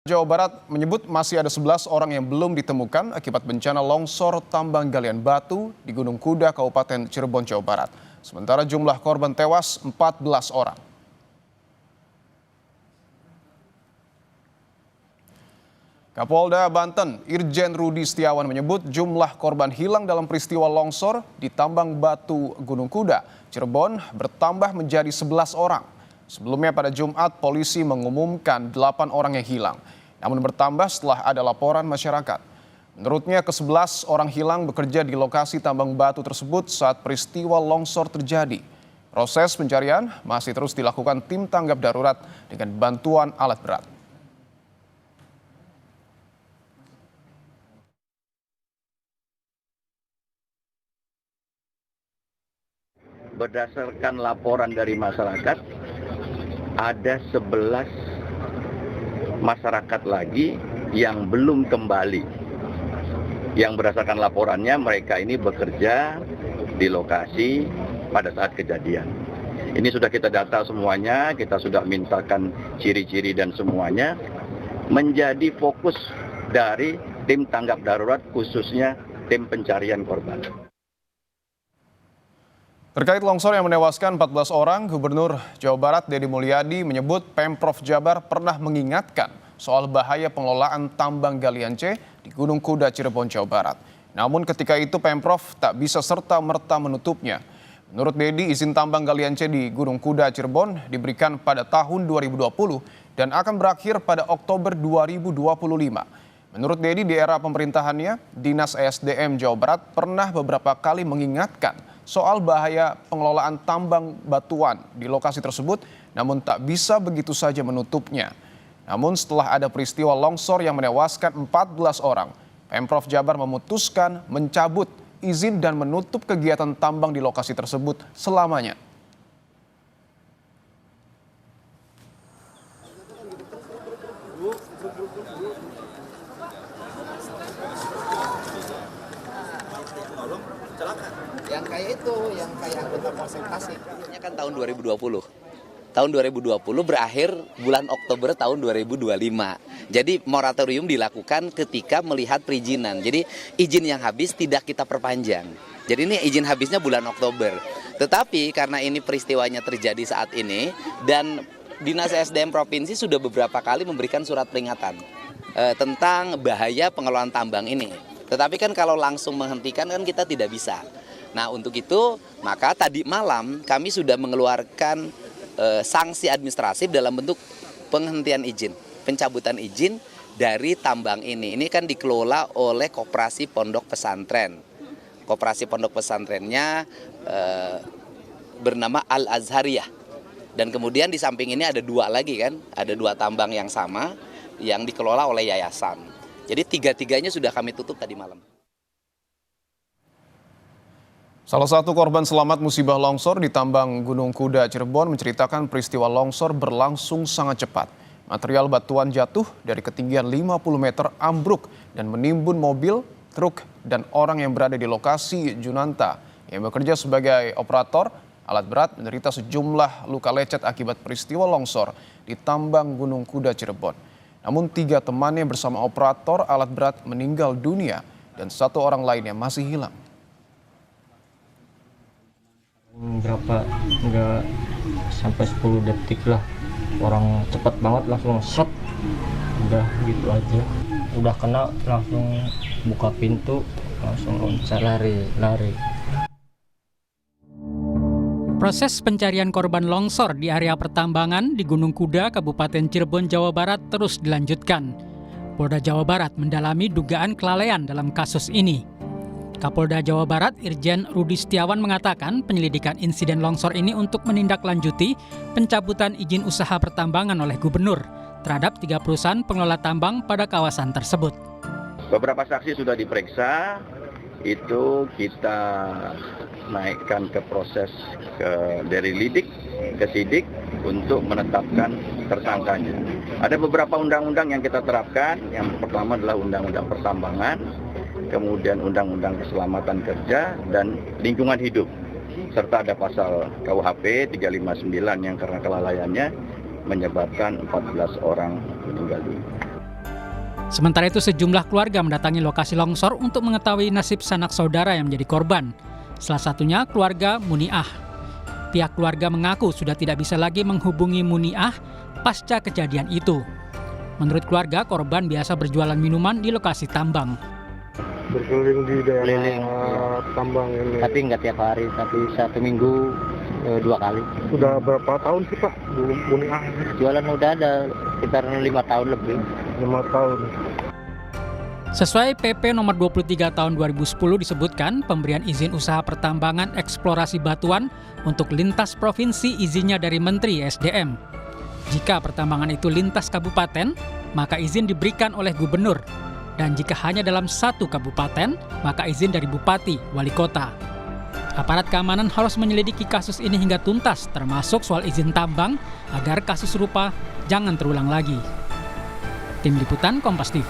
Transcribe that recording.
Jawa Barat menyebut masih ada 11 orang yang belum ditemukan akibat bencana longsor tambang galian batu di Gunung Kuda, Kabupaten Cirebon, Jawa Barat. Sementara jumlah korban tewas 14 orang. Kapolda Banten, Irjen Rudi Setiawan menyebut jumlah korban hilang dalam peristiwa longsor di tambang batu Gunung Kuda, Cirebon bertambah menjadi 11 orang. Sebelumnya pada Jumat, polisi mengumumkan 8 orang yang hilang. Namun bertambah setelah ada laporan masyarakat. Menurutnya ke-11 orang hilang bekerja di lokasi tambang batu tersebut saat peristiwa longsor terjadi. Proses pencarian masih terus dilakukan tim tanggap darurat dengan bantuan alat berat. Berdasarkan laporan dari masyarakat, ada 11 masyarakat lagi yang belum kembali. Yang berdasarkan laporannya mereka ini bekerja di lokasi pada saat kejadian. Ini sudah kita data semuanya, kita sudah mintakan ciri-ciri dan semuanya menjadi fokus dari tim tanggap darurat, khususnya tim pencarian korban. Terkait longsor yang menewaskan 14 orang, Gubernur Jawa Barat Deddy Mulyadi menyebut Pemprov Jabar pernah mengingatkan soal bahaya pengelolaan tambang galian C di Gunung Kuda, Cirebon, Jawa Barat. Namun ketika itu Pemprov tak bisa serta-merta menutupnya. Menurut Deddy, izin tambang galian C di Gunung Kuda, Cirebon diberikan pada tahun 2020 dan akan berakhir pada Oktober 2025. Menurut Deddy, di era pemerintahannya, Dinas ESDM Jawa Barat pernah beberapa kali mengingatkan soal bahaya pengelolaan tambang batuan di lokasi tersebut, namun tak bisa begitu saja menutupnya. Namun setelah ada peristiwa longsor yang menewaskan 14 orang, Pemprov Jabar memutuskan mencabut izin dan menutup kegiatan tambang di lokasi tersebut selamanya. Yang kayak itu, yang kayak anggota Polsek Tasik. Ini kan tahun 2020. Tahun 2020 berakhir bulan Oktober tahun 2025. Jadi moratorium dilakukan ketika melihat perizinan. Jadi izin yang habis tidak kita perpanjang. Jadi ini izin habisnya bulan Oktober. Tetapi karena ini peristiwanya terjadi saat ini dan Dinas SDM Provinsi sudah beberapa kali memberikan surat peringatan tentang bahaya pengelolaan tambang ini. Tetapi kan kalau langsung menghentikan kan kita tidak bisa. Nah untuk itu maka tadi malam kami sudah mengeluarkan sanksi administratif dalam bentuk penghentian izin, pencabutan izin dari tambang ini. Ini kan dikelola oleh Koperasi Pondok Pesantren. Koperasi Pondok Pesantrennya bernama Al-Azhariyah. Dan kemudian di samping ini ada 2 lagi kan, ada 2 tambang yang sama yang dikelola oleh yayasan. Jadi 3-tiganya sudah kami tutup tadi malam. Salah satu korban selamat musibah longsor di tambang Gunung Kuda, Cirebon menceritakan peristiwa longsor berlangsung sangat cepat. Material batuan jatuh dari ketinggian 50 meter ambruk dan menimbun mobil, truk, dan orang yang berada di lokasi. Junanta yang bekerja sebagai operator alat berat menderita sejumlah luka lecet akibat peristiwa longsor di tambang Gunung Kuda, Cirebon. Namun 3 temannya bersama operator alat berat meninggal dunia dan 1 orang lainnya masih hilang. Berapa, nggak sampai 10 detik lah, orang cepat banget langsung set, udah gitu aja, udah kena langsung buka pintu, langsung loncat lari. Proses pencarian korban longsor di area pertambangan di Gunung Kuda, Kabupaten Cirebon, Jawa Barat terus dilanjutkan. Polda Jawa Barat mendalami dugaan kelalaian dalam kasus ini. Kapolda Jawa Barat Irjen Rudi Setiawan mengatakan penyelidikan insiden longsor ini untuk menindaklanjuti pencabutan izin usaha pertambangan oleh gubernur terhadap 3 perusahaan pengelola tambang pada kawasan tersebut. Beberapa saksi sudah diperiksa, itu kita naikkan ke proses dari lidik ke sidik untuk menetapkan tersangkanya. Ada beberapa undang-undang yang kita terapkan. Yang pertama adalah Undang-Undang Pertambangan, kemudian Undang-Undang Keselamatan Kerja dan Lingkungan Hidup, serta ada pasal KUHP 359 yang karena kelalaiannya menyebabkan 14 orang meninggal dunia. Sementara itu sejumlah keluarga mendatangi lokasi longsor untuk mengetahui nasib sanak saudara yang menjadi korban. Salah satunya keluarga Muniah. Pihak keluarga mengaku sudah tidak bisa lagi menghubungi Muniah pasca kejadian itu. Menurut keluarga, korban biasa berjualan minuman di lokasi tambang. Berkeliling di daerah tambang ini. Tapi nggak tiap hari, tapi 1 minggu 2 kali. Sudah berapa tahun sih Pak Muniah? Jualan udah ada sekitar 5 tahun lebih. 5 tahun. Sesuai PP nomor 23 tahun 2010 disebutkan pemberian izin usaha pertambangan eksplorasi batuan untuk lintas provinsi izinnya dari Menteri SDM. Jika pertambangan itu lintas kabupaten, maka izin diberikan oleh gubernur. Dan jika hanya dalam satu kabupaten, maka izin dari bupati, wali kota. Aparat keamanan harus menyelidiki kasus ini hingga tuntas, termasuk soal izin tambang, agar kasus serupa jangan terulang lagi. Tim Liputan Kompas TV.